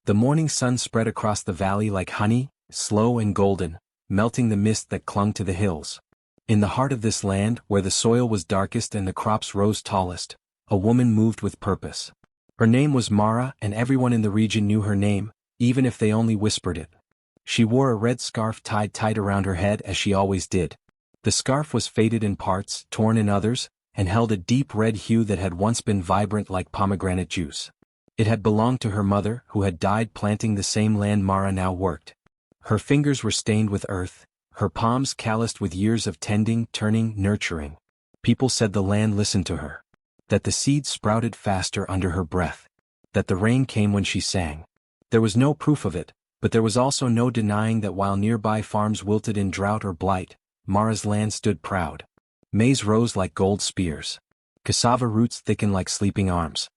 The morning sun spread across the valley like honey, slow and golden, melting the mist that clung to the hills. In the heart of this land, where the soil was darkest and the crops rose tallest, a woman moved with purpose. Her name was Mara, and everyone in the region knew her name, even if they only whispered it. She wore a red scarf tied tight around her head as she always did. The scarf was faded in parts, torn in others, and held a deep red hue that had once been vibrant like pomegranate juice. It had belonged to her mother, who had died planting the same land Mara now worked. Her fingers were stained with earth, her palms calloused with years of tending, turning, nurturing. People said the land listened to her. That the seeds sprouted faster under her breath. That the rain came when she sang. There was no proof of it, but there was also no denying that while nearby farms wilted in drought or blight, Mara's land stood proud. Maize rose like gold spears. Cassava roots thickened like sleeping arms.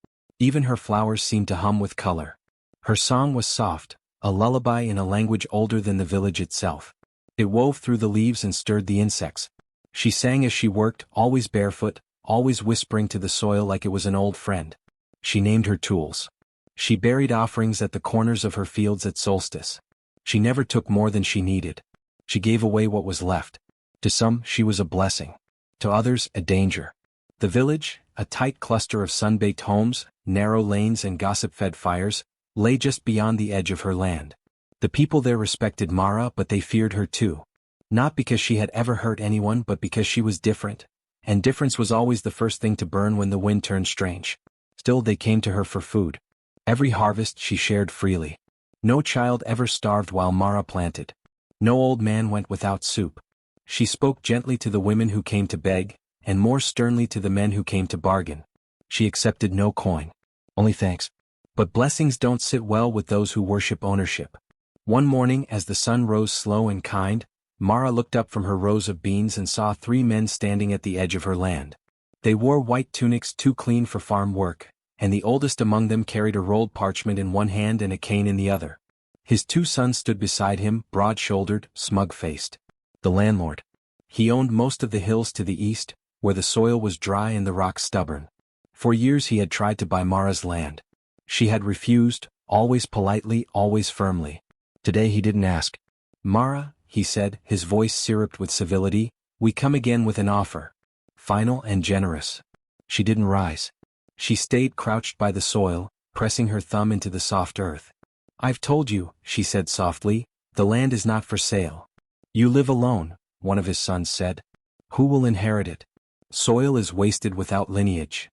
Even her flowers seemed to hum with color. Her song was soft, a lullaby in a language older than the village itself. It wove through the leaves and stirred the insects. She sang as she worked, always barefoot, always whispering to the soil like it was an old friend. She named her tools. She buried offerings at the corners of her fields at solstice. She never took more than she needed. She gave away what was left. To some, she was a blessing. To others, a danger. The village, a tight cluster of sun-baked homes, narrow lanes and gossip-fed fires, lay just beyond the edge of her land. The people there respected Mara, but they feared her too. Not because she had ever hurt anyone, but because she was different. And difference was always the first thing to burn when the wind turned strange. Still they came to her for food. Every harvest she shared freely. No child ever starved while Mara planted. No old man went without soup. She spoke gently to the women who came to beg, and more sternly to the men who came to bargain. She accepted no coin. Only thanks. But blessings don't sit well with those who worship ownership. One morning, as the sun rose slow and kind, Mara looked up from her rows of beans and saw 3 men standing at the edge of her land. They wore white tunics too clean for farm work, and the oldest among them carried a rolled parchment in one hand and a cane in the other. His 2 sons stood beside him, broad-shouldered, smug-faced. The landlord. He owned most of the hills to the east, where the soil was dry and the rocks stubborn. For years he had tried to buy Mara's land. She had refused, always politely, always firmly. Today he didn't ask. "Mara," he said, his voice syruped with civility, "we come again with an offer. Final and generous." She didn't rise. She stayed crouched by the soil, pressing her thumb into the soft earth. "I've told you," she said softly, "the land is not for sale." "You live alone," one of his sons said. "Who will inherit it? Soil is wasted without lineage."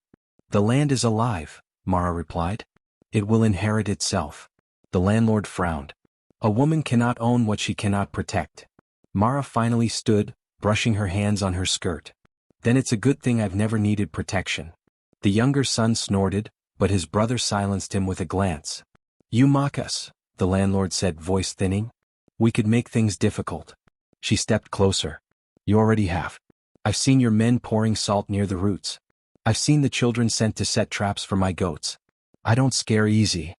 "The land is alive," Mara replied. "It will inherit itself." The landlord frowned. A woman cannot own what she cannot protect. Mara finally stood, brushing her hands on her skirt. "Then it's a good thing I've never needed protection." The younger son snorted, but his brother silenced him with a glance. "You mock us," the landlord said, voice thinning. "We could make things difficult." She stepped closer. "You already have. I've seen your men pouring salt near the roots. I've seen the children sent to set traps for my goats. I don't scare easy."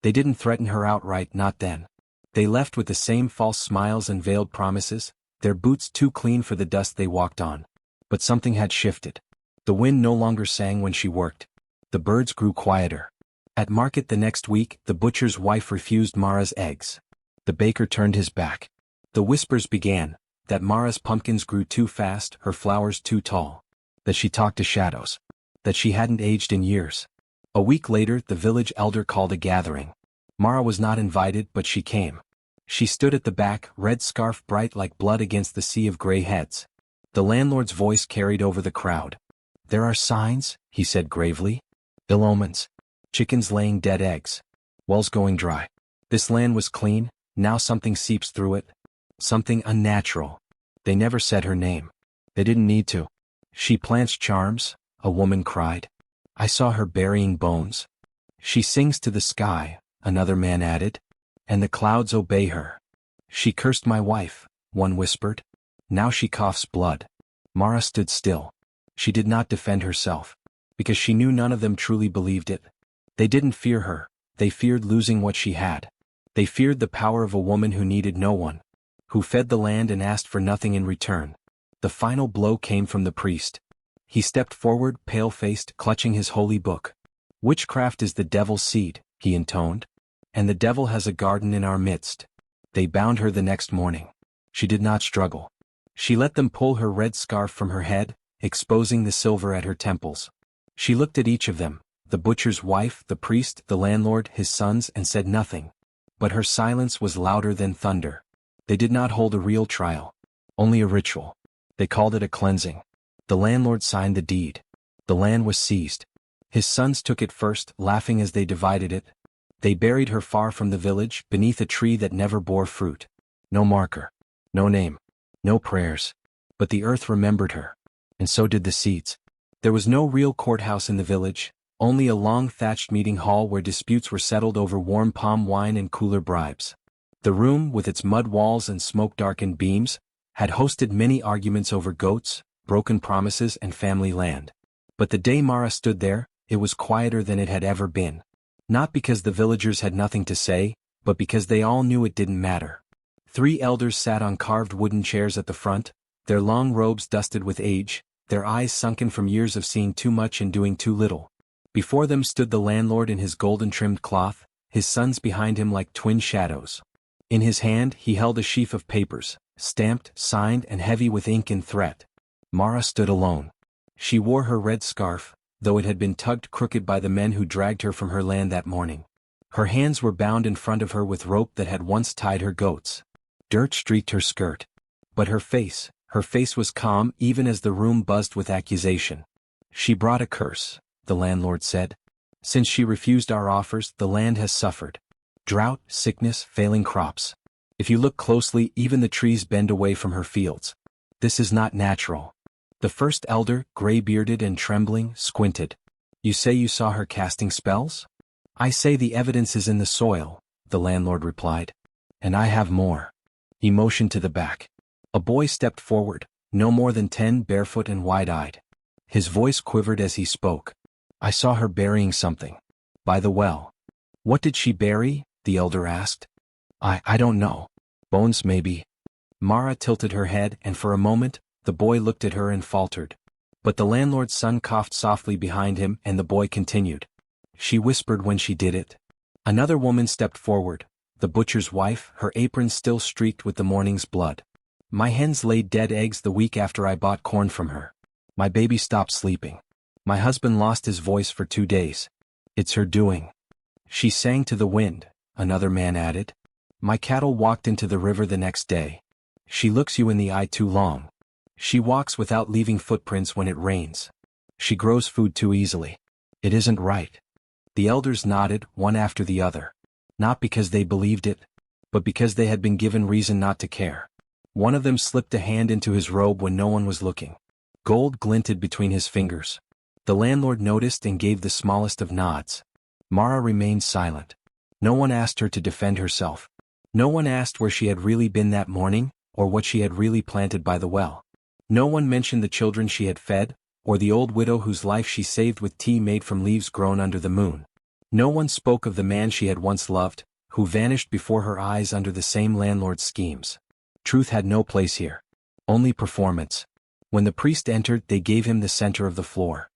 They didn't threaten her outright, not then. They left with the same false smiles and veiled promises, their boots too clean for the dust they walked on. But something had shifted. The wind no longer sang when she worked. The birds grew quieter. At market the next week, the butcher's wife refused Mara's eggs. The baker turned his back. The whispers began, that Mara's pumpkins grew too fast, her flowers too tall. That she talked to shadows. That she hadn't aged in years. A week later, the village elder called a gathering. Mara was not invited, but she came. She stood at the back, red scarf bright like blood against the sea of gray heads. The landlord's voice carried over the crowd. "There are signs," he said gravely. "Ill omens. Chickens laying dead eggs. Wells going dry. This land was clean, now something seeps through it. Something unnatural." They never said her name. They didn't need to. "She plants charms," a woman cried. "I saw her burying bones." "She sings to the sky," another man added. "And the clouds obey her." "She cursed my wife," one whispered. "Now she coughs blood." Mara stood still. She did not defend herself, because she knew none of them truly believed it. They didn't fear her, they feared losing what she had. They feared the power of a woman who needed no one, who fed the land and asked for nothing in return. The final blow came from the priest. He stepped forward, pale-faced, clutching his holy book. "Witchcraft is the devil's seed," he intoned. and the devil has a garden in our midst. They bound her the next morning. She did not struggle. She let them pull her red scarf from her head, exposing the silver at her temples. She looked at each of them, the butcher's wife, the priest, the landlord, his sons, and said nothing. But her silence was louder than thunder. They did not hold a real trial. Only a ritual. They called it a cleansing. The landlord signed the deed. The land was seized. His sons took it first, laughing as they divided it. They buried her far from the village, beneath a tree that never bore fruit. No marker. No name. No prayers. But the earth remembered her. And so did the seeds. There was no real courthouse in the village, only a long thatched meeting hall where disputes were settled over warm palm wine and cooler bribes. The room, with its mud walls and smoke-darkened beams, had hosted many arguments over goats, broken promises, and family land. But the day Mara stood there, it was quieter than it had ever been. Not because the villagers had nothing to say, but because they all knew it didn't matter. 3 elders sat on carved wooden chairs at the front, their long robes dusted with age, their eyes sunken from years of seeing too much and doing too little. Before them stood the landlord in his golden-trimmed cloth, his sons behind him like twin shadows. In his hand he held a sheaf of papers, stamped, signed, and heavy with ink and threat. Mara stood alone. She wore her red scarf, though it had been tugged crooked by the men who dragged her from her land that morning. Her hands were bound in front of her with rope that had once tied her goats. Dirt streaked her skirt. But her face was calm even as the room buzzed with accusation. She brought a curse, the landlord said. Since she refused our offers, the land has suffered. Drought, sickness, failing crops. If you look closely, even the trees bend away from her fields. This is not natural. The first elder, gray-bearded and trembling, squinted. You say you saw her casting spells? I say the evidence is in the soil, the landlord replied. And I have more. He motioned to the back. A boy stepped forward, no more than 10, barefoot and wide-eyed. His voice quivered as he spoke. I saw her burying something. By the well. What did she bury? The elder asked. I don't know. Bones maybe. Mara tilted her head, and for a moment, the boy looked at her and faltered. But the landlord's son coughed softly behind him, and the boy continued. She whispered when she did it. Another woman stepped forward, the butcher's wife, her apron still streaked with the morning's blood. My hens laid dead eggs the week after I bought corn from her. My baby stopped sleeping. My husband lost his voice for 2 days. It's her doing. She sang to the wind, another man added. My cattle walked into the river the next day. She looks you in the eye too long. She walks without leaving footprints when it rains. She grows food too easily. It isn't right. The elders nodded, one after the other. Not because they believed it, but because they had been given reason not to care. One of them slipped a hand into his robe when no one was looking. Gold glinted between his fingers. The landlord noticed and gave the smallest of nods. Mara remained silent. No one asked her to defend herself. No one asked where she had really been that morning, or what she had really planted by the well. No one mentioned the children she had fed, or the old widow whose life she saved with tea made from leaves grown under the moon. No one spoke of the man she had once loved, who vanished before her eyes under the same landlord's schemes. Truth had no place here. Only performance. When the priest entered, they gave him the center of the floor.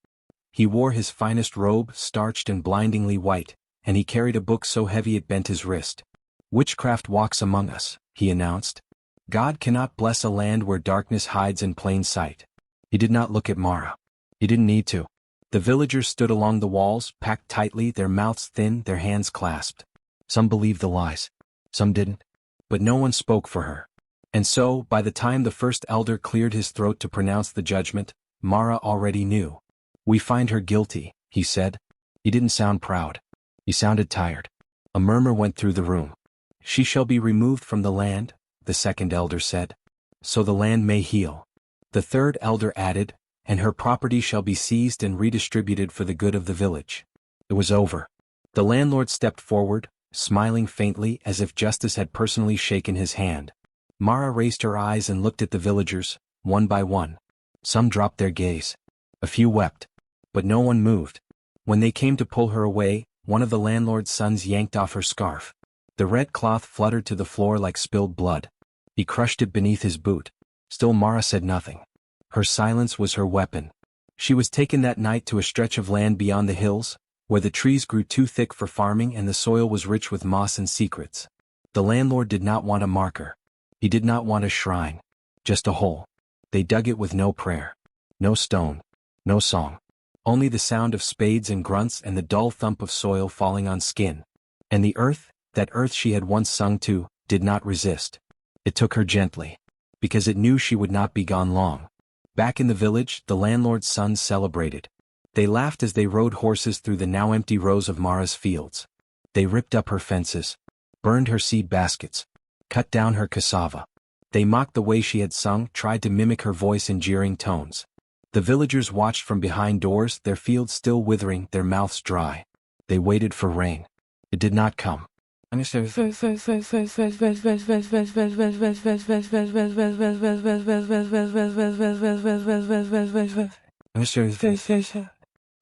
He wore his finest robe, starched and blindingly white, and he carried a book so heavy it bent his wrist. Witchcraft walks among us, he announced. God cannot bless a land where darkness hides in plain sight. He did not look at Mara. He didn't need to. The villagers stood along the walls, packed tightly, their mouths thin, their hands clasped. Some believed the lies. Some didn't. But no one spoke for her. And so, by the time the first elder cleared his throat to pronounce the judgment, Mara already knew. We find her guilty, he said. He didn't sound proud. He sounded tired. A murmur went through the room. She shall be removed from the land, the second elder said, so the land may heal. The third elder added, and her property shall be seized and redistributed for the good of the village. It was over. The landlord stepped forward, smiling faintly as if justice had personally shaken his hand. Mara raised her eyes and looked at the villagers, one by one. Some dropped their gaze. A few wept. But no one moved. When they came to pull her away, one of the landlord's sons yanked off her scarf. The red cloth fluttered to the floor like spilled blood. He crushed it beneath his boot. Still Mara said nothing. Her silence was her weapon. She was taken that night to a stretch of land beyond the hills, where the trees grew too thick for farming and the soil was rich with moss and secrets. The landlord did not want a marker. He did not want a shrine. Just a hole. They dug it with no prayer. No stone. No song. Only the sound of spades and grunts and the dull thump of soil falling on skin. And the earth, that earth she had once sung to, did not resist. It took her gently. Because it knew she would not be gone long. Back in the village, the landlord's sons celebrated. They laughed as they rode horses through the now empty rows of Mara's fields. They ripped up her fences. Burned her seed baskets. Cut down her cassava. They mocked the way she had sung, tried to mimic her voice in jeering tones. The villagers watched from behind doors, their fields still withering, their mouths dry. They waited for rain. It did not come.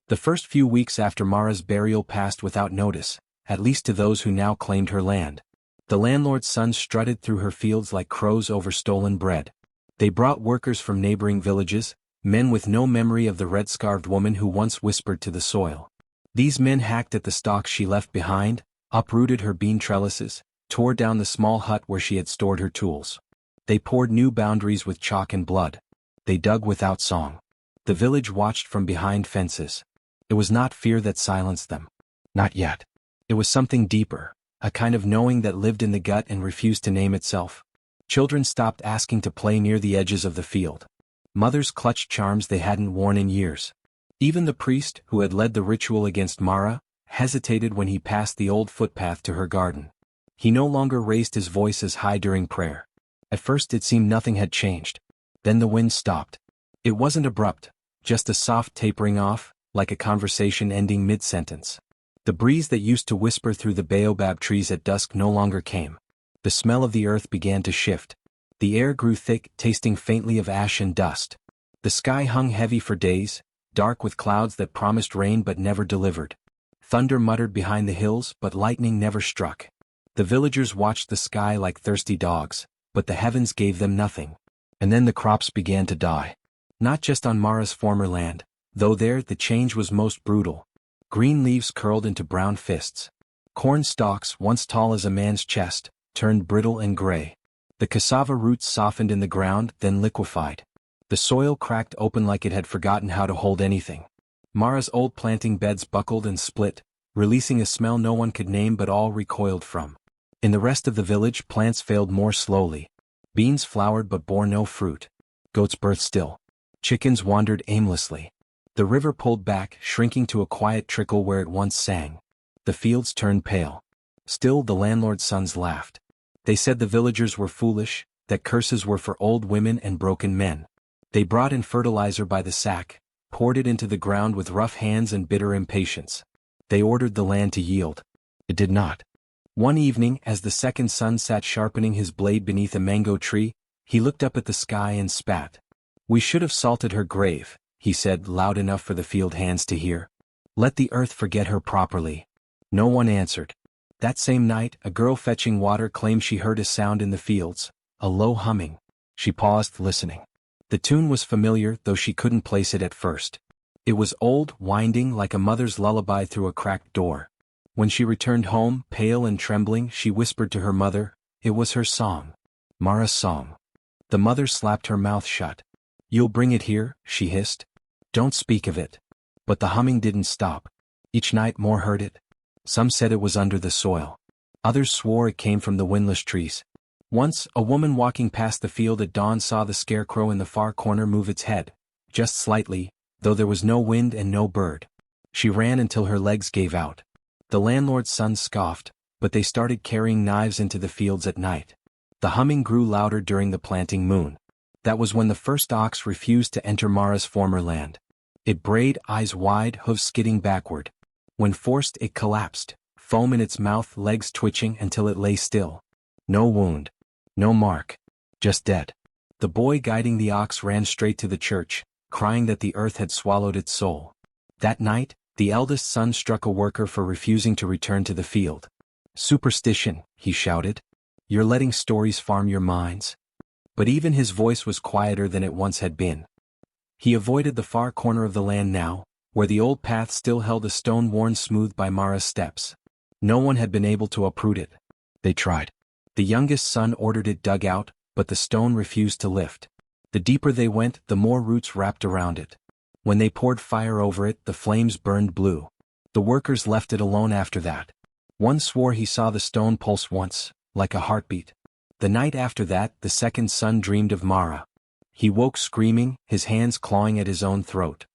The first few weeks after Mara's burial passed without notice, at least to those who now claimed her land. The landlord's sons strutted through her fields like crows over stolen bread. They brought workers from neighboring villages, men with no memory of the red-scarved woman who once whispered to the soil. These men hacked at the stalks she left behind, uprooted her bean trellises, tore down the small hut where she had stored her tools. They poured new boundaries with chalk and blood. They dug without song. The village watched from behind fences. It was not fear that silenced them. Not yet. It was something deeper, a kind of knowing that lived in the gut and refused to name itself. Children stopped asking to play near the edges of the field. Mothers clutched charms they hadn't worn in years. Even the priest, who had led the ritual against Mara, hesitated when he passed the old footpath to her garden. He no longer raised his voice as high during prayer. At first it seemed nothing had changed. Then the wind stopped. It wasn't abrupt, just a soft tapering off, like a conversation ending mid-sentence. The breeze that used to whisper through the baobab trees at dusk no longer came. The smell of the earth began to shift. The air grew thick, tasting faintly of ash and dust. The sky hung heavy for days, dark with clouds that promised rain but never delivered. Thunder muttered behind the hills, but lightning never struck. The villagers watched the sky like thirsty dogs, but the heavens gave them nothing. And then the crops began to die. Not just on Mara's former land, though there the change was most brutal. Green leaves curled into brown fists. Corn stalks, once tall as a man's chest, turned brittle and gray. The cassava roots softened in the ground, then liquefied. The soil cracked open like it had forgotten how to hold anything. Mara's old planting beds buckled and split, releasing a smell no one could name but all recoiled from. In the rest of the village, plants failed more slowly. Beans flowered but bore no fruit. Goats birthed still. Chickens wandered aimlessly. The river pulled back, shrinking to a quiet trickle where it once sang. The fields turned pale. Still the landlord's sons laughed. They said the villagers were foolish, that curses were for old women and broken men. They brought in fertilizer by the sack, poured it into the ground with rough hands and bitter impatience. They ordered the land to yield. It did not. One evening, as the second son sat sharpening his blade beneath a mango tree, he looked up at the sky and spat. "We should have salted her grave," he said loud enough for the field hands to hear. "Let the earth forget her properly." No one answered. That same night, a girl fetching water claimed she heard a sound in the fields, a low humming. She paused, listening. The tune was familiar, though she couldn't place it at first. It was old, winding like a mother's lullaby through a cracked door. When she returned home, pale and trembling, she whispered to her mother, it was her song. Mara's song. The mother slapped her mouth shut. "You'll bring it here," she hissed. "Don't speak of it." But the humming didn't stop. Each night more heard it. Some said it was under the soil. Others swore it came from the windless trees. Once, a woman walking past the field at dawn saw the scarecrow in the far corner move its head, just slightly, though there was no wind and no bird. She ran until her legs gave out. The landlord's sons scoffed, but they started carrying knives into the fields at night. The humming grew louder during the planting moon. That was when the first ox refused to enter Mara's former land. It brayed, eyes wide, hooves skidding backward. When forced, it collapsed, foam in its mouth, legs twitching until it lay still. No wound. No mark. Just dead. The boy guiding the ox ran straight to the church, crying that the earth had swallowed its soul. That night, the eldest son struck a worker for refusing to return to the field. "Superstition," he shouted. "You're letting stories farm your minds." But even his voice was quieter than it once had been. He avoided the far corner of the land now, where the old path still held a stone worn smooth by Mara's steps. No one had been able to uproot it. They tried. The youngest son ordered it dug out, but the stone refused to lift. The deeper they went, the more roots wrapped around it. When they poured fire over it, the flames burned blue. The workers left it alone after that. One swore he saw the stone pulse once, like a heartbeat. The night after that, the second son dreamed of Mara. He woke screaming, his hands clawing at his own throat.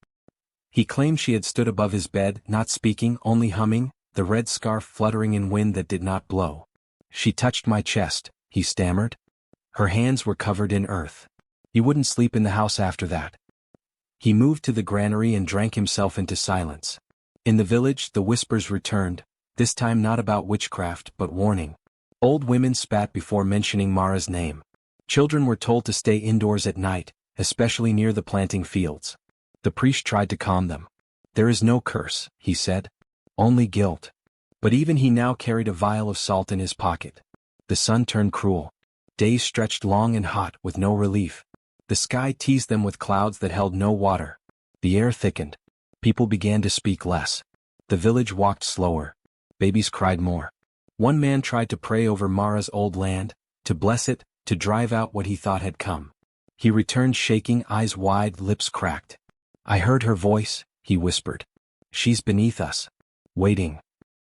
He claimed she had stood above his bed, not speaking, only humming, the red scarf fluttering in wind that did not blow. She touched my chest, he stammered. Her hands were covered in earth. He wouldn't sleep in the house after that. He moved to the granary and drank himself into silence. In the village, the whispers returned, this time not about witchcraft but warning. Old women spat before mentioning Mara's name. Children were told to stay indoors at night, especially near the planting fields. The priest tried to calm them. There is no curse, he said. Only guilt. But even he now carried a vial of salt in his pocket. The sun turned cruel. Days stretched long and hot with no relief. The sky teased them with clouds that held no water. The air thickened. People began to speak less. The village walked slower. Babies cried more. One man tried to pray over Mara's old land, to bless it, to drive out what he thought had come. He returned shaking, eyes wide, lips cracked. I heard her voice, he whispered. She's beneath us. Waiting.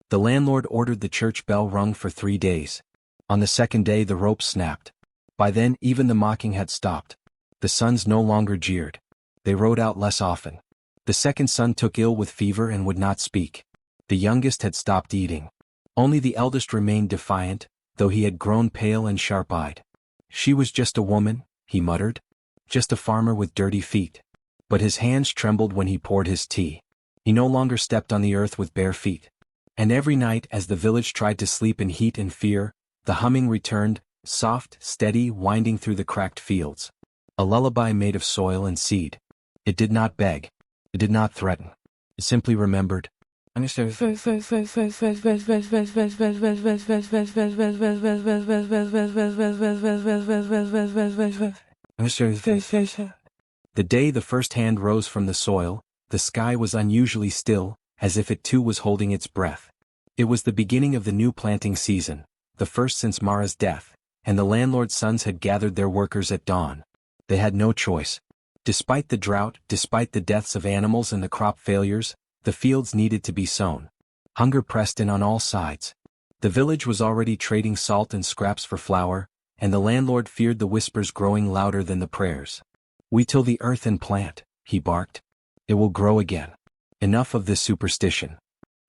The landlord ordered the church bell rung for 3 days. On the second day the rope snapped. By then even the mocking had stopped. The sons no longer jeered. They rode out less often. The second son took ill with fever and would not speak. The youngest had stopped eating. Only the eldest remained defiant, though he had grown pale and sharp-eyed. She was just a woman, he muttered. Just a farmer with dirty feet. But his hands trembled when he poured his tea. He no longer stepped on the earth with bare feet. And every night as the village tried to sleep in heat and fear, the humming returned, soft, steady, winding through the cracked fields. A lullaby made of soil and seed. It did not beg. It did not threaten. It simply remembered. The day the first hand rose from the soil, the sky was unusually still, as if it too was holding its breath. It was the beginning of the new planting season, the first since Mara's death, and the landlord's sons had gathered their workers at dawn. They had no choice. Despite the drought, despite the deaths of animals and the crop failures, the fields needed to be sown. Hunger pressed in on all sides. The village was already trading salt and scraps for flour, and the landlord feared the whispers growing louder than the prayers. "We till the earth and plant," he barked. "It will grow again. Enough of this superstition."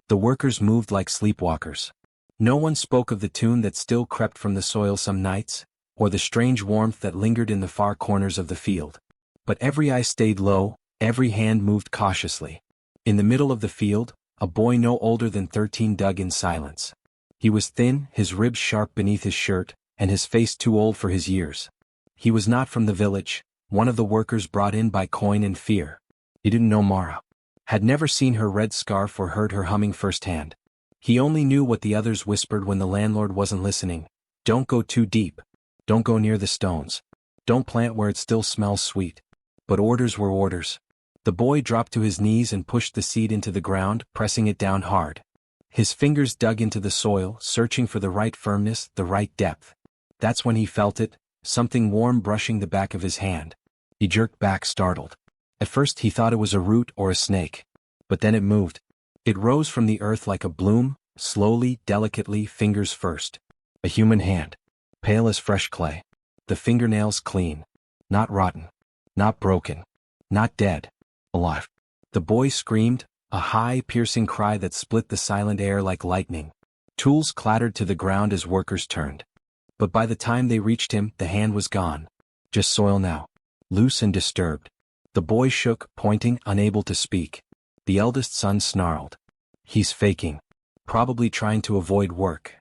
The workers moved like sleepwalkers. No one spoke of the tune that still crept from the soil some nights, or the strange warmth that lingered in the far corners of the field. But every eye stayed low, every hand moved cautiously. In the middle of the field, a boy no older than 13 dug in silence. He was thin, his ribs sharp beneath his shirt, and his face too old for his years. He was not from the village, one of the workers brought in by coin and fear. He didn't know Mara. Had never seen her red scarf or heard her humming firsthand. He only knew what the others whispered when the landlord wasn't listening. Don't go too deep. Don't go near the stones. Don't plant where it still smells sweet. But orders were orders. The boy dropped to his knees and pushed the seed into the ground, pressing it down hard. His fingers dug into the soil, searching for the right firmness, the right depth. That's when he felt it, something warm brushing the back of his hand. He jerked back, startled. At first he thought it was a root or a snake. But then it moved. It rose from the earth like a bloom, slowly, delicately, fingers first. A human hand. Pale as fresh clay. The fingernails clean. Not rotten. Not broken. Not dead. Alive. The boy screamed, a high, piercing cry that split the silent air like lightning. Tools clattered to the ground as workers turned. But by the time they reached him, the hand was gone. Just soil now. Loose and disturbed. The boy shook, pointing, unable to speak. The eldest son snarled. He's faking. Probably trying to avoid work.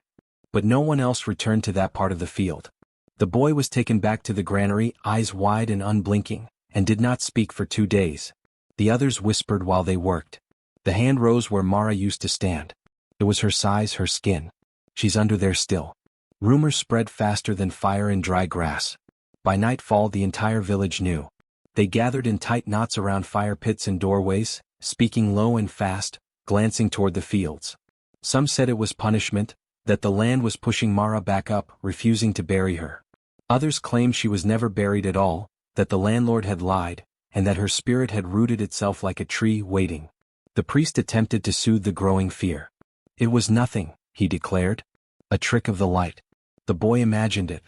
But no one else returned to that part of the field. The boy was taken back to the granary, eyes wide and unblinking, and did not speak for 2 days. The others whispered while they worked. The hand rose where Mara used to stand. It was her size, her skin. She's under there still. Rumors spread faster than fire in dry grass. By nightfall the entire village knew. They gathered in tight knots around fire pits and doorways, speaking low and fast, glancing toward the fields. Some said it was punishment, that the land was pushing Mara back up, refusing to bury her. Others claimed she was never buried at all, that the landlord had lied, and that her spirit had rooted itself like a tree, waiting. The priest attempted to soothe the growing fear. It was nothing, he declared. A trick of the light. The boy imagined it.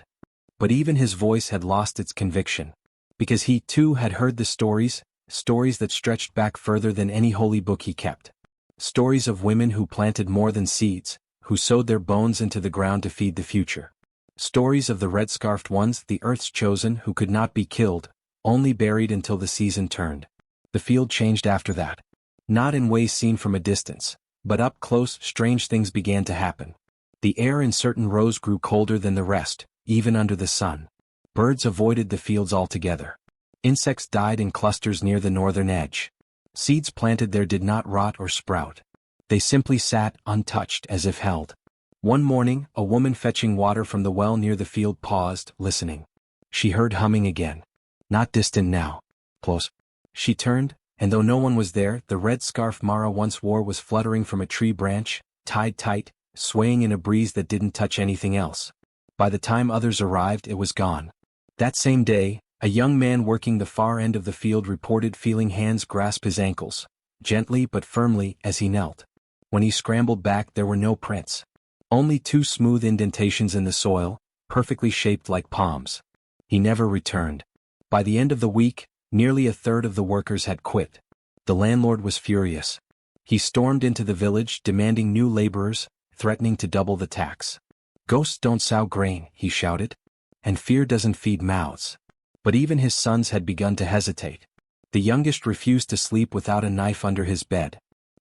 But even his voice had lost its conviction. Because he, too, had heard the stories that stretched back further than any holy book he kept. Stories of women who planted more than seeds, who sowed their bones into the ground to feed the future. Stories of the red-scarfed ones, the earth's chosen, who could not be killed, only buried until the season turned. The field changed after that. Not in ways seen from a distance, but up close, strange things began to happen. The air in certain rows grew colder than the rest, even under the sun. Birds avoided the fields altogether. Insects died in clusters near the northern edge. Seeds planted there did not rot or sprout. They simply sat, untouched, as if held. One morning, a woman fetching water from the well near the field paused, listening. She heard humming again. Not distant now. Close. She turned, and though no one was there, the red scarf Mara once wore was fluttering from a tree branch, tied tight, swaying in a breeze that didn't touch anything else. By the time others arrived, it was gone. That same day, a young man working the far end of the field reported feeling hands grasp his ankles, gently but firmly, as he knelt. When he scrambled back, there were no prints. Only 2 smooth indentations in the soil, perfectly shaped like palms. He never returned. By the end of the week, nearly a third of the workers had quit. The landlord was furious. He stormed into the village, demanding new laborers, threatening to double the tax. Ghosts don't sow grain, he shouted. And fear doesn't feed mouths. But even his sons had begun to hesitate. The youngest refused to sleep without a knife under his bed.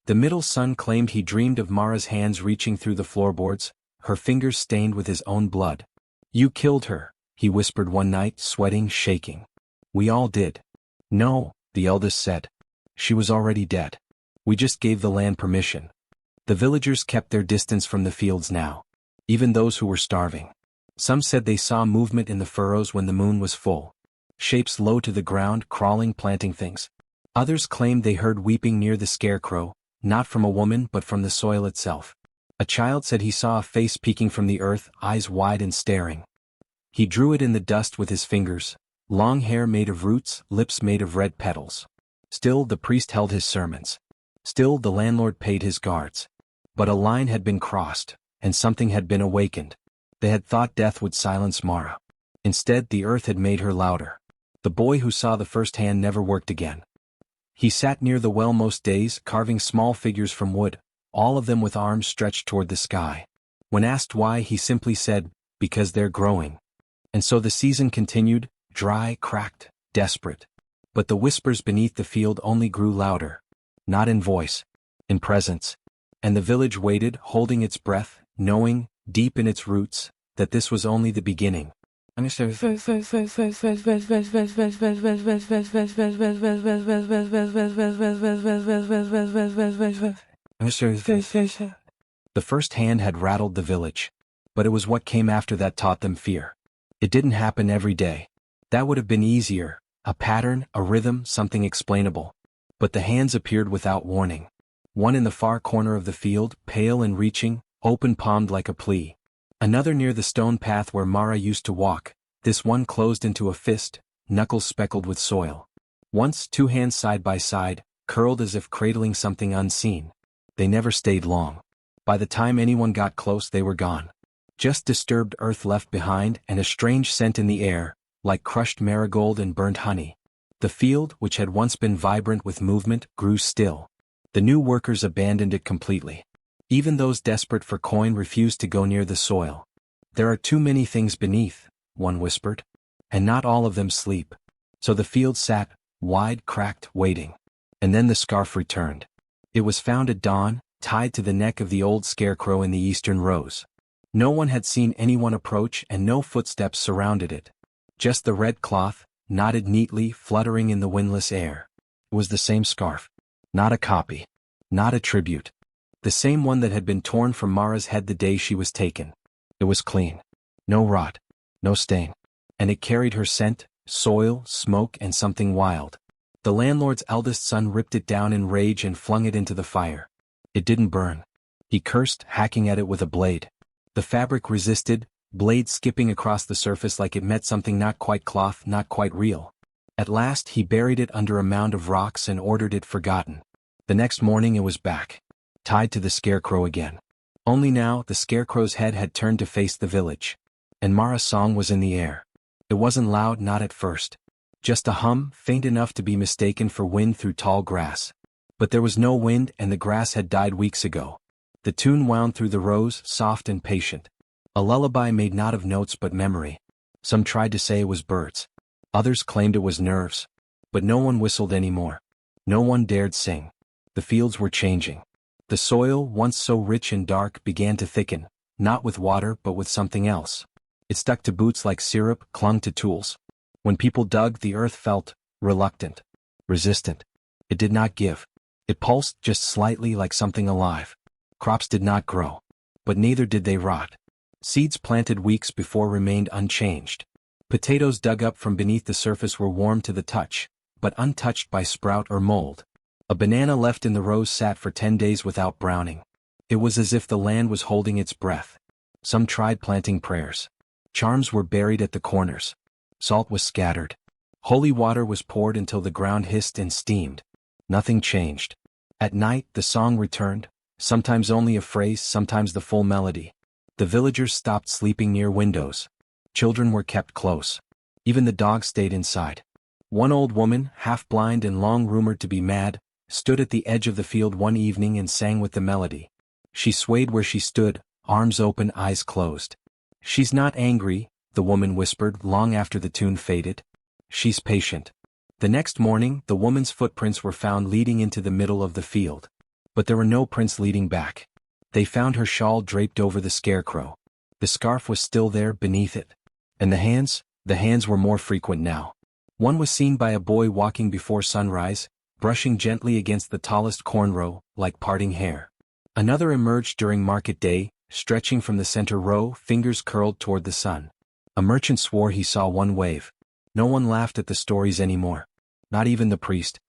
The middle son claimed he dreamed of Mara's hands reaching through the floorboards, her fingers stained with his own blood. "You killed her," he whispered one night, sweating, shaking. "We all did." "No," the eldest said. "She was already dead. We just gave the land permission." The villagers kept their distance from the fields now. Even those who were starving. Some said they saw movement in the furrows when the moon was full. Shapes low to the ground, crawling, planting things. Others claimed they heard weeping near the scarecrow, not from a woman but from the soil itself. A child said he saw a face peeking from the earth, eyes wide and staring. He drew it in the dust with his fingers, long hair made of roots, lips made of red petals. Still the priest held his sermons. Still the landlord paid his guards. But a line had been crossed, and something had been awakened. They had thought death would silence Mara. Instead, the earth had made her louder. The boy who saw the first hand never worked again. He sat near the well most days, carving small figures from wood, all of them with arms stretched toward the sky. When asked why, he simply said, "Because they're growing." And so the season continued, dry, cracked, desperate. But the whispers beneath the field only grew louder. Not in voice, in presence. And the village waited, holding its breath, knowing, deep in its roots, that this was only the beginning. The first hand had rattled the village. But it was what came after that taught them fear. It didn't happen every day. That would have been easier, a pattern, a rhythm, something explainable. But the hands appeared without warning. One in the far corner of the field, pale and reaching, open-palmed like a plea. Another near the stone path where Mara used to walk, this one closed into a fist, knuckles speckled with soil. Once, 2 hands side by side, curled as if cradling something unseen. They never stayed long. By the time anyone got close, they were gone. Just disturbed earth left behind and a strange scent in the air, like crushed marigold and burnt honey. The field, which had once been vibrant with movement, grew still. The new workers abandoned it completely. Even those desperate for coin refused to go near the soil. "There are too many things beneath," one whispered. "And not all of them sleep." So the field sat, wide, cracked, waiting. And then the scarf returned. It was found at dawn, tied to the neck of the old scarecrow in the eastern rows. No one had seen anyone approach and no footsteps surrounded it. Just the red cloth, knotted neatly, fluttering in the windless air. It was the same scarf. Not a copy. Not a tribute. The same one that had been torn from Mara's head the day she was taken. It was clean. No rot. No stain. And it carried her scent, soil, smoke, and something wild. The landlord's eldest son ripped it down in rage and flung it into the fire. It didn't burn. He cursed, hacking at it with a blade. The fabric resisted, blade skipping across the surface like it met something not quite cloth, not quite real. At last he buried it under a mound of rocks and ordered it forgotten. The next morning it was back, tied to the scarecrow again. Only now the scarecrow's head had turned to face the village. And Mara's song was in the air. It wasn't loud, not at first. Just a hum, faint enough to be mistaken for wind through tall grass. But there was no wind and the grass had died weeks ago. The tune wound through the rows, soft and patient. A lullaby made not of notes but memory. Some tried to say it was birds. Others claimed it was nerves. But no one whistled anymore. No one dared sing. The fields were changing. The soil, once so rich and dark, began to thicken, not with water but with something else. It stuck to boots like syrup, clung to tools. When people dug, the earth felt reluctant, resistant. It did not give. It pulsed just slightly like something alive. Crops did not grow. But neither did they rot. Seeds planted weeks before remained unchanged. Potatoes dug up from beneath the surface were warm to the touch, but untouched by sprout or mold. A banana left in the rows sat for 10 days without browning. It was as if the land was holding its breath. Some tried planting prayers. Charms were buried at the corners. Salt was scattered. Holy water was poured until the ground hissed and steamed. Nothing changed. At night the song returned, sometimes only a phrase, sometimes the full melody. The villagers stopped sleeping near windows. Children were kept close. Even the dogs stayed inside. One old woman, half-blind and long rumored to be mad, stood at the edge of the field one evening and sang with the melody. She swayed where she stood, arms open, eyes closed. "She's not angry," the woman whispered long after the tune faded. "She's patient." The next morning, the woman's footprints were found leading into the middle of the field. But there were no prints leading back. They found her shawl draped over the scarecrow. The scarf was still there beneath it. And the hands were more frequent now. One was seen by a boy walking before sunrise, brushing gently against the tallest corn row, like parting hair. Another emerged during market day, stretching from the center row, fingers curled toward the sun. A merchant swore he saw one wave. No one laughed at the stories anymore. Not even the priest.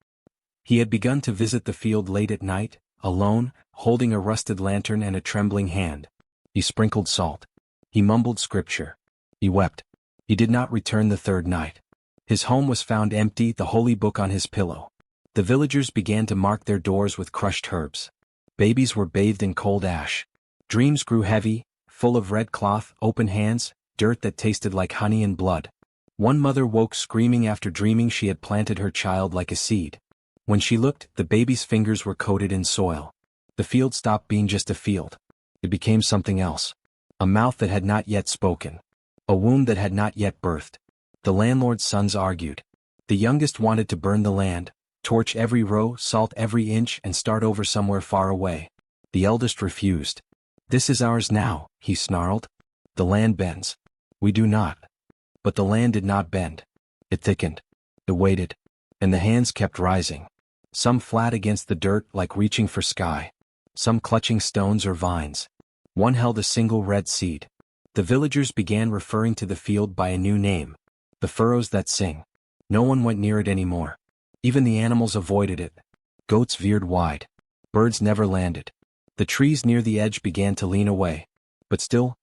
He had begun to visit the field late at night, alone, holding a rusted lantern and a trembling hand. He sprinkled salt. He mumbled scripture. He wept. He did not return the third night. His home was found empty, the holy book on his pillow. The villagers began to mark their doors with crushed herbs. Babies were bathed in cold ash. Dreams grew heavy, full of red cloth, open hands, dirt that tasted like honey and blood. One mother woke screaming after dreaming she had planted her child like a seed. When she looked, the baby's fingers were coated in soil. The field stopped being just a field. It became something else. A mouth that had not yet spoken. A womb that had not yet birthed. The landlord's sons argued. The youngest wanted to burn the land, torch every row, salt every inch, and start over somewhere far away. The eldest refused. "This is ours now," he snarled. "The land bends. We do not." But the land did not bend. It thickened. It waited. And the hands kept rising. Some flat against the dirt like reaching for sky. Some clutching stones or vines. One held a single red seed. The villagers began referring to the field by a new name. The furrows that sing. No one went near it anymore. Even the animals avoided it. Goats veered wide. Birds never landed. The trees near the edge began to lean away. But still,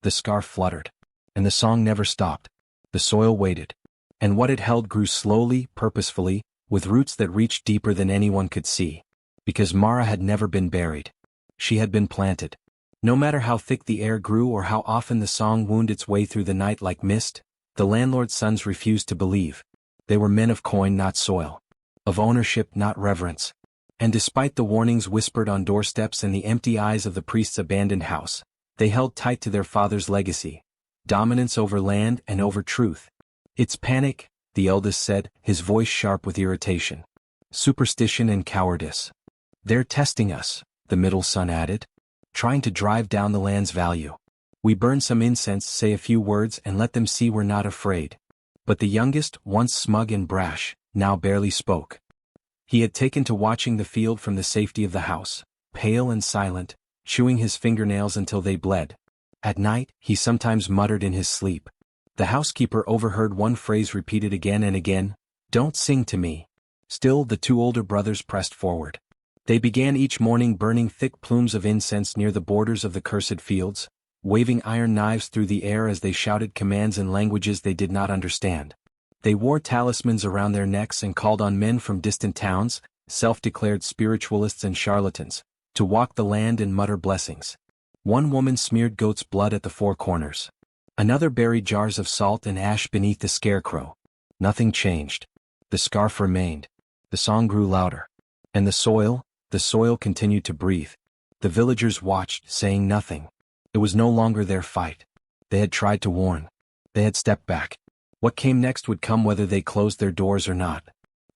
the scarf fluttered. And the song never stopped. The soil waited. And what it held grew slowly, purposefully, with roots that reached deeper than anyone could see. Because Mara had never been buried. She had been planted. No matter how thick the air grew or how often the song wound its way through the night like mist, the landlord's sons refused to believe. They were men of coin, not soil. Of ownership, not reverence. And despite the warnings whispered on doorsteps and the empty eyes of the priest's abandoned house, they held tight to their father's legacy. Dominance over land and over truth. "It's panic," the eldest said, his voice sharp with irritation. "Superstition and cowardice." "They're testing us," the middle son added. "Trying to drive down the land's value. We burn some incense, say a few words, and let them see we're not afraid." But the youngest, once smug and brash, now barely spoke. He had taken to watching the field from the safety of the house, pale and silent, chewing his fingernails until they bled. At night, he sometimes muttered in his sleep. The housekeeper overheard one phrase repeated again and again, "Don't sing to me." Still, the two older brothers pressed forward. They began each morning burning thick plumes of incense near the borders of the cursed fields, waving iron knives through the air as they shouted commands in languages they did not understand. They wore talismans around their necks and called on men from distant towns, self-declared spiritualists and charlatans, to walk the land and mutter blessings. One woman smeared goat's blood at the four corners. Another buried jars of salt and ash beneath the scarecrow. Nothing changed. The scarf remained. The song grew louder. And the soil continued to breathe. The villagers watched, saying nothing. It was no longer their fight. They had tried to warn. They had stepped back. What came next would come whether they closed their doors or not.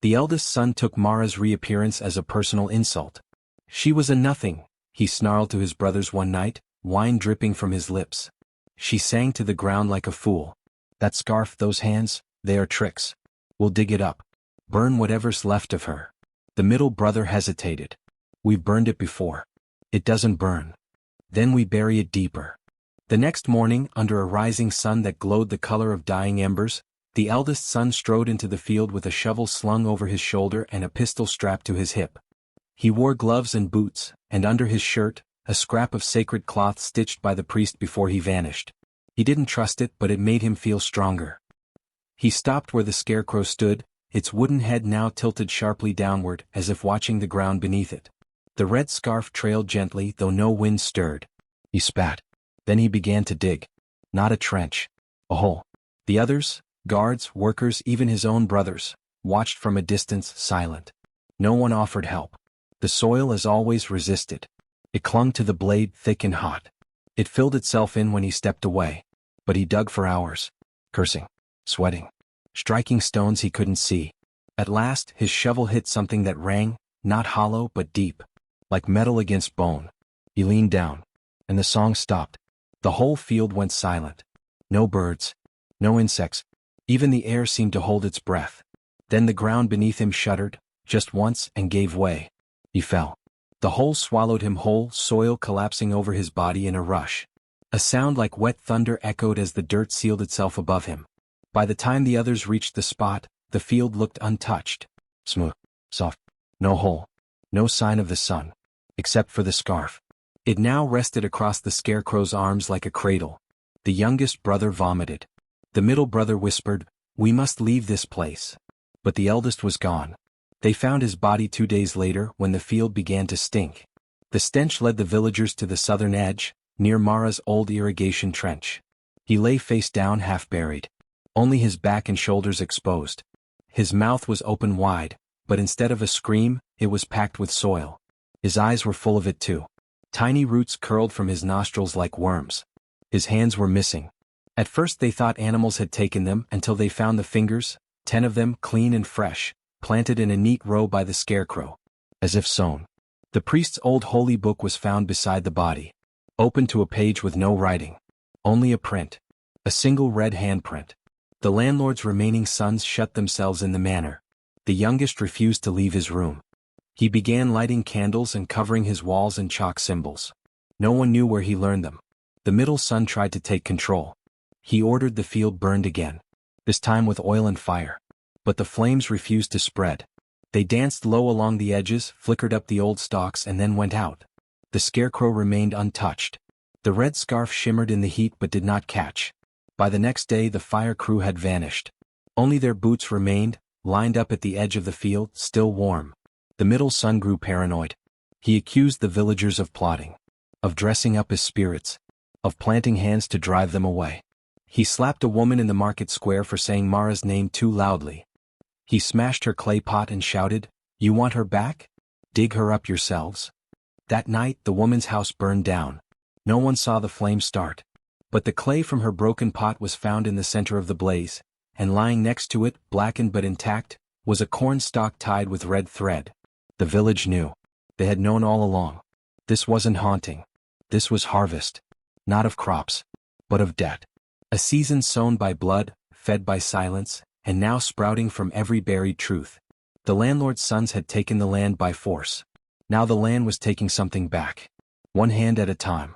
The eldest son took Mara's reappearance as a personal insult. She was a nothing, he snarled to his brothers one night, wine dripping from his lips. She sang to the ground like a fool. That scarf, those hands, they are tricks. We'll dig it up. Burn whatever's left of her. The middle brother hesitated. We've burned it before. It doesn't burn. Then we bury it deeper. The next morning, under a rising sun that glowed the color of dying embers, the eldest son strode into the field with a shovel slung over his shoulder and a pistol strapped to his hip. He wore gloves and boots, and under his shirt, a scrap of sacred cloth stitched by the priest before he vanished. He didn't trust it, but it made him feel stronger. He stopped where the scarecrow stood, its wooden head now tilted sharply downward as if watching the ground beneath it. The red scarf trailed gently, though no wind stirred. He spat. Then he began to dig. Not a trench. A hole. The others, guards, workers, even his own brothers, watched from a distance, silent. No one offered help. The soil, as always, resisted. It clung to the blade, thick and hot. It filled itself in when he stepped away. But he dug for hours, cursing, sweating, striking stones he couldn't see. At last, his shovel hit something that rang, not hollow but deep, like metal against bone. He leaned down, and the song stopped. The whole field went silent. No birds, no insects. Even the air seemed to hold its breath. Then the ground beneath him shuddered, just once, and gave way. He fell. The hole swallowed him whole, soil collapsing over his body in a rush. A sound like wet thunder echoed as the dirt sealed itself above him. By the time the others reached the spot, the field looked untouched. Smooth, soft, no hole, no sign of the sun, except for the scarf. It now rested across the scarecrow's arms like a cradle. The youngest brother vomited. The middle brother whispered, "We must leave this place." But the eldest was gone. They found his body 2 days later when the field began to stink. The stench led the villagers to the southern edge, near Mara's old irrigation trench. He lay face down, half buried. Only his back and shoulders exposed. His mouth was open wide, but instead of a scream, it was packed with soil. His eyes were full of it too. Tiny roots curled from his nostrils like worms. His hands were missing. At first they thought animals had taken them until they found the fingers, 10 of them, clean and fresh, planted in a neat row by the scarecrow, as if sewn. The priest's old holy book was found beside the body, open to a page with no writing. Only a print. A single red handprint. The landlord's remaining sons shut themselves in the manor. The youngest refused to leave his room. He began lighting candles and covering his walls in chalk symbols. No one knew where he learned them. The middle son tried to take control. He ordered the field burned again, this time with oil and fire. But the flames refused to spread. They danced low along the edges, flickered up the old stalks, and then went out. The scarecrow remained untouched. The red scarf shimmered in the heat but did not catch. By the next day the fire crew had vanished. Only their boots remained, lined up at the edge of the field, still warm. The middle son grew paranoid. He accused the villagers of plotting, of dressing up as spirits, of planting hands to drive them away. He slapped a woman in the market square for saying Mara's name too loudly. He smashed her clay pot and shouted, "You want her back? Dig her up yourselves." That night the woman's house burned down. No one saw the flame start. But the clay from her broken pot was found in the center of the blaze, and lying next to it, blackened but intact, was a corn stalk tied with red thread. The village knew. They had known all along. This wasn't haunting. This was harvest. Not of crops, but of debt. A season sown by blood, fed by silence, and now sprouting from every buried truth. The landlord's sons had taken the land by force. Now the land was taking something back. One hand at a time.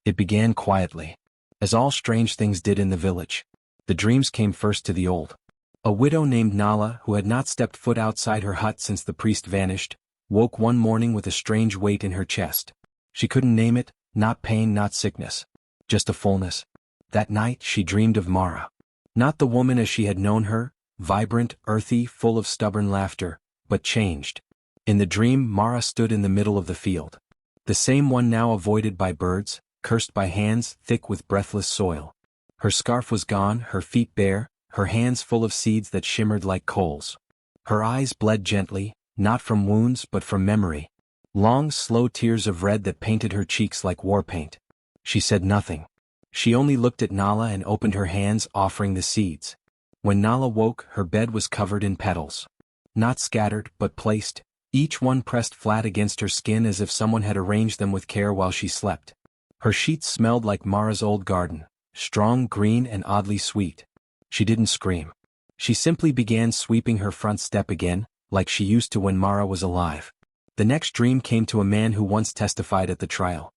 It began quietly, as all strange things did in the village. The dreams came first to the old. A widow named Nala, who had not stepped foot outside her hut since the priest vanished, woke one morning with a strange weight in her chest. She couldn't name it, not pain, not sickness. Just a fullness. That night she dreamed of Mara. Not the woman as she had known her, vibrant, earthy, full of stubborn laughter, but changed. In the dream Mara stood in the middle of the field. The same one now avoided by birds, cursed by hands thick with breathless soil. Her scarf was gone, her feet bare, her hands full of seeds that shimmered like coals. Her eyes bled gently, not from wounds but from memory. Long, slow tears of red that painted her cheeks like war paint. She said nothing. She only looked at Nala and opened her hands offering the seeds. When Nala woke, her bed was covered in petals. Not scattered, but placed, each one pressed flat against her skin as if someone had arranged them with care while she slept. Her sheets smelled like Mara's old garden, strong, green, and oddly sweet. She didn't scream. She simply began sweeping her front step again, like she used to when Mara was alive. The next dream came to a man who once testified at the trial.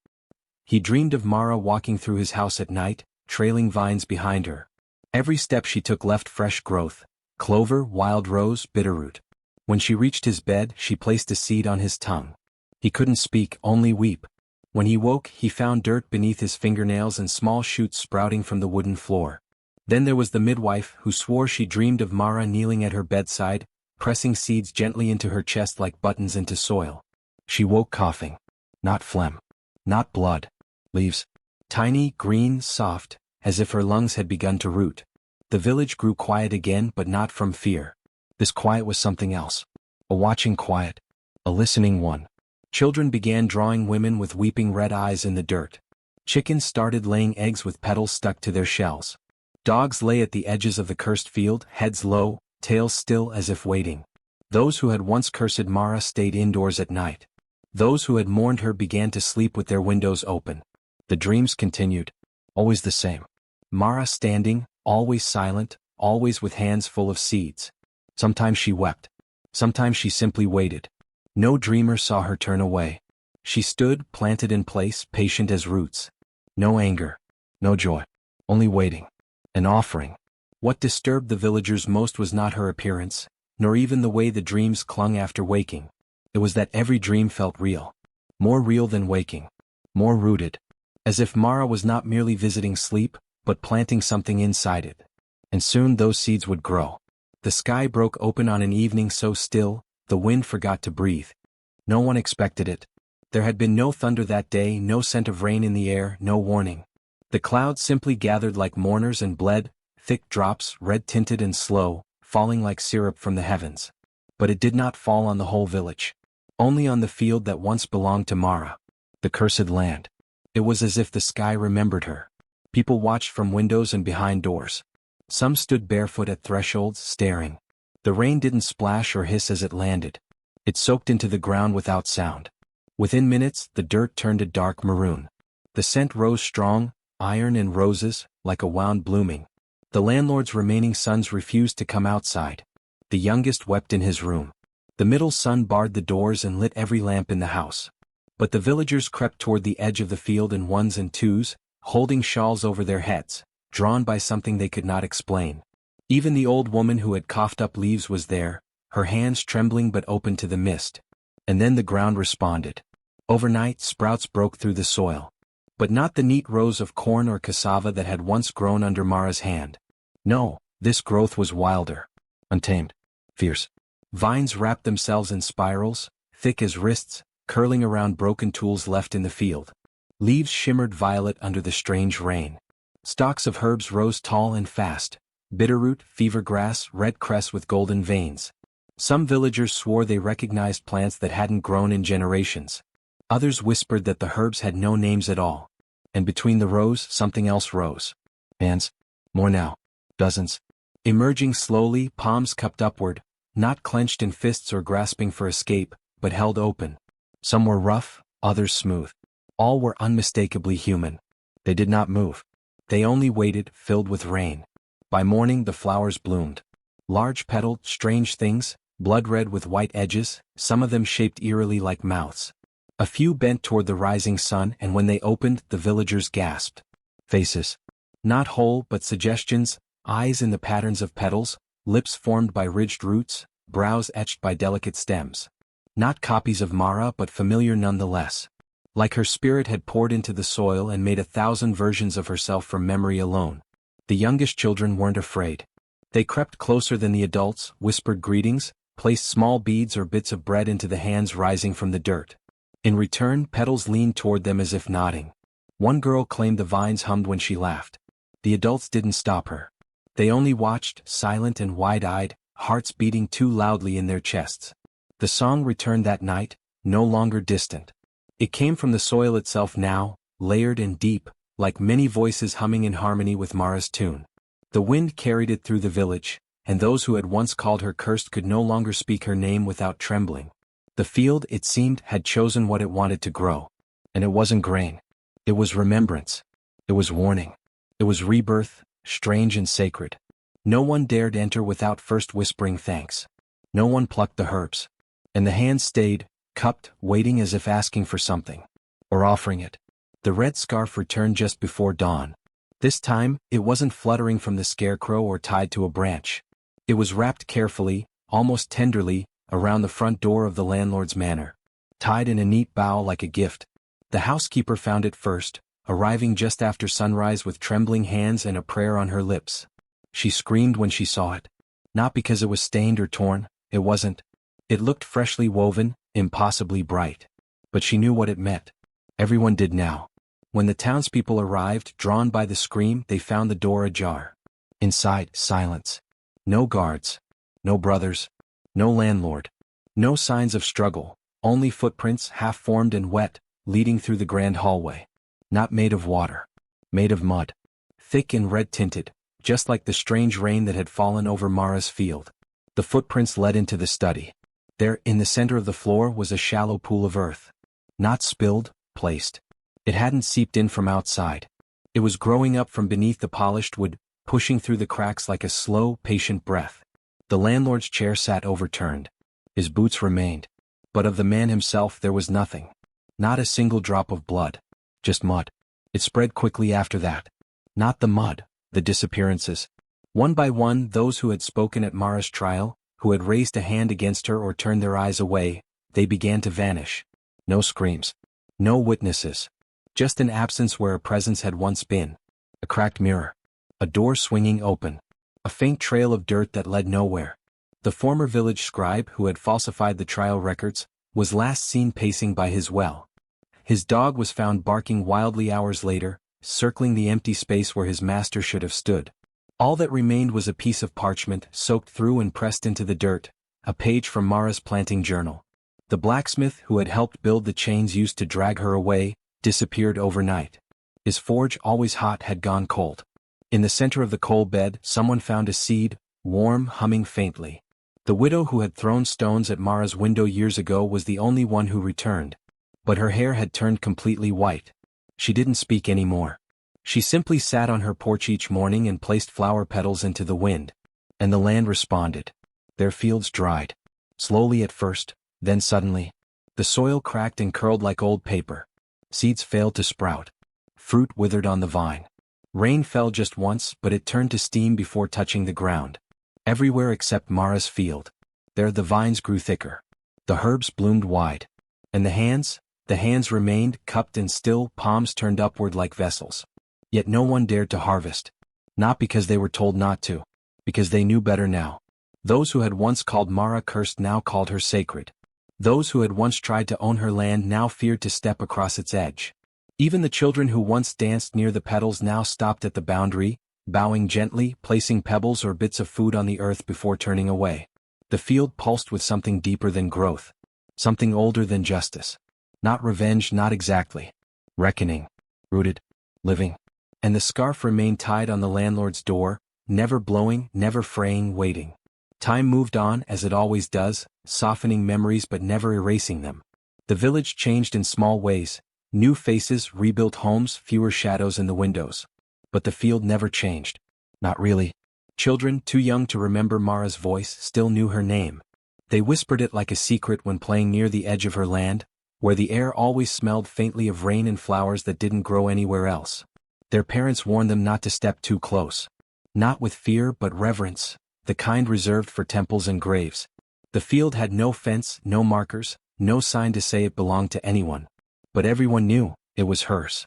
He dreamed of Mara walking through his house at night, trailing vines behind her. Every step she took left fresh growth: clover, wild rose, bitterroot. When she reached his bed, she placed a seed on his tongue. He couldn't speak, only weep. When he woke, he found dirt beneath his fingernails and small shoots sprouting from the wooden floor. Then there was the midwife, who swore she dreamed of Mara kneeling at her bedside, pressing seeds gently into her chest like buttons into soil. She woke coughing. Not phlegm. Not blood. Leaves. Tiny, green, soft, as if her lungs had begun to root. The village grew quiet again, but not from fear. This quiet was something else. A watching quiet. A listening one. Children began drawing women with weeping red eyes in the dirt. Chickens started laying eggs with petals stuck to their shells. Dogs lay at the edges of the cursed field, heads low, tails still as if waiting. Those who had once cursed Mara stayed indoors at night. Those who had mourned her began to sleep with their windows open. The dreams continued. Always the same. Mara standing, always silent, always with hands full of seeds. Sometimes she wept. Sometimes she simply waited. No dreamer saw her turn away. She stood, planted in place, patient as roots. No anger. No joy. Only waiting. An offering. What disturbed the villagers most was not her appearance, nor even the way the dreams clung after waking. It was that every dream felt real. More real than waking. More rooted. As if Mara was not merely visiting sleep, but planting something inside it. And soon those seeds would grow. The sky broke open on an evening so still, the wind forgot to breathe. No one expected it. There had been no thunder that day, no scent of rain in the air, no warning. The clouds simply gathered like mourners and bled, thick drops, red-tinted and slow, falling like syrup from the heavens. But it did not fall on the whole village. Only on the field that once belonged to Mara. The cursed land. It was as if the sky remembered her. People watched from windows and behind doors. Some stood barefoot at thresholds, staring. The rain didn't splash or hiss as it landed. It soaked into the ground without sound. Within minutes, the dirt turned a dark maroon. The scent rose strong, iron and roses, like a wound blooming. The landlord's remaining sons refused to come outside. The youngest wept in his room. The middle son barred the doors and lit every lamp in the house. But the villagers crept toward the edge of the field in ones and twos, holding shawls over their heads, drawn by something they could not explain. Even the old woman who had coughed up leaves was there, her hands trembling but open to the mist. And then the ground responded. Overnight, sprouts broke through the soil. But not the neat rows of corn or cassava that had once grown under Mara's hand. No, this growth was wilder. Untamed. Fierce. Vines wrapped themselves in spirals, thick as wrists, curling around broken tools left in the field. Leaves shimmered violet under the strange rain. Stalks of herbs rose tall and fast. Bitterroot, fever grass, red cress with golden veins. Some villagers swore they recognized plants that hadn't grown in generations. Others whispered that the herbs had no names at all. And between the rows, something else rose. Hands. More now. Dozens. Emerging slowly, palms cupped upward, not clenched in fists or grasping for escape, but held open. Some were rough, others smooth. All were unmistakably human. They did not move. They only waited, filled with rain. By morning the flowers bloomed. Large-petaled, strange things, blood-red with white edges, some of them shaped eerily like mouths. A few bent toward the rising sun, and when they opened, the villagers gasped. Faces. Not whole, but suggestions, eyes in the patterns of petals, lips formed by ridged roots, brows etched by delicate stems. Not copies of Mara but familiar nonetheless. Like her spirit had poured into the soil and made 1,000 versions of herself from memory alone. The youngest children weren't afraid. They crept closer than the adults, whispered greetings, placed small beads or bits of bread into the hands rising from the dirt. In return, petals leaned toward them as if nodding. One girl claimed the vines hummed when she laughed. The adults didn't stop her. They only watched, silent and wide-eyed, hearts beating too loudly in their chests. The song returned that night, no longer distant. It came from the soil itself now, layered and deep, like many voices humming in harmony with Mara's tune. The wind carried it through the village, and those who had once called her cursed could no longer speak her name without trembling. The field, it seemed, had chosen what it wanted to grow. And it wasn't grain. It was remembrance. It was warning. It was rebirth, strange and sacred. No one dared enter without first whispering thanks. No one plucked the herbs. And the hands stayed, cupped, waiting as if asking for something. Or offering it. The red scarf returned just before dawn. This time, it wasn't fluttering from the scarecrow or tied to a branch. It was wrapped carefully, almost tenderly, around the front door of the landlord's manor. Tied in a neat bow like a gift. The housekeeper found it first, arriving just after sunrise with trembling hands and a prayer on her lips. She screamed when she saw it. Not because it was stained or torn, it wasn't. It looked freshly woven, impossibly bright. But she knew what it meant. Everyone did now. When the townspeople arrived, drawn by the scream, they found the door ajar. Inside, silence. No guards. No brothers. No landlord. No signs of struggle, only footprints half-formed and wet, leading through the grand hallway. Not made of water. Made of mud. Thick and red-tinted, just like the strange rain that had fallen over Mara's field. The footprints led into the study. There, in the center of the floor, was a shallow pool of earth. Not spilled, placed. It hadn't seeped in from outside. It was growing up from beneath the polished wood, pushing through the cracks like a slow, patient breath. The landlord's chair sat overturned. His boots remained. But of the man himself there was nothing. Not a single drop of blood. Just mud. It spread quickly after that. Not the mud, the disappearances. One by one, those who had spoken at Mara's trial, who had raised a hand against her or turned their eyes away, they began to vanish. No screams. No witnesses. Just an absence where a presence had once been. A cracked mirror. A door swinging open. A faint trail of dirt that led nowhere. The former village scribe who had falsified the trial records was last seen pacing by his well. His dog was found barking wildly hours later, circling the empty space where his master should have stood. All that remained was a piece of parchment soaked through and pressed into the dirt, a page from Mara's planting journal. The blacksmith who had helped build the chains used to drag her away disappeared overnight. His forge, always hot, had gone cold. In the center of the coal bed, someone found a seed, warm, humming faintly. The widow who had thrown stones at Mara's window years ago was the only one who returned. But her hair had turned completely white. She didn't speak anymore. She simply sat on her porch each morning and placed flower petals into the wind. And the land responded. Their fields dried. Slowly at first, then suddenly. The soil cracked and curled like old paper. Seeds failed to sprout. Fruit withered on the vine. Rain fell just once, but it turned to steam before touching the ground. Everywhere except Mara's field. There the vines grew thicker. The herbs bloomed wide. And the hands remained cupped and still, palms turned upward like vessels. Yet no one dared to harvest. Not because they were told not to. Because they knew better now. Those who had once called Mara cursed now called her sacred. Those who had once tried to own her land now feared to step across its edge. Even the children who once danced near the petals now stopped at the boundary, bowing gently, placing pebbles or bits of food on the earth before turning away. The field pulsed with something deeper than growth. Something older than justice. Not revenge, not exactly. Reckoning. Rooted. Living. And the scarf remained tied on the landlord's door, never blowing, never fraying, waiting. Time moved on as it always does, softening memories but never erasing them. The village changed in small ways. New faces, rebuilt homes, fewer shadows in the windows. But the field never changed. Not really. Children, too young to remember Mara's voice, still knew her name. They whispered it like a secret when playing near the edge of her land, where the air always smelled faintly of rain and flowers that didn't grow anywhere else. Their parents warned them not to step too close. Not with fear but reverence, the kind reserved for temples and graves. The field had no fence, no markers, no sign to say it belonged to anyone. But everyone knew, it was hers.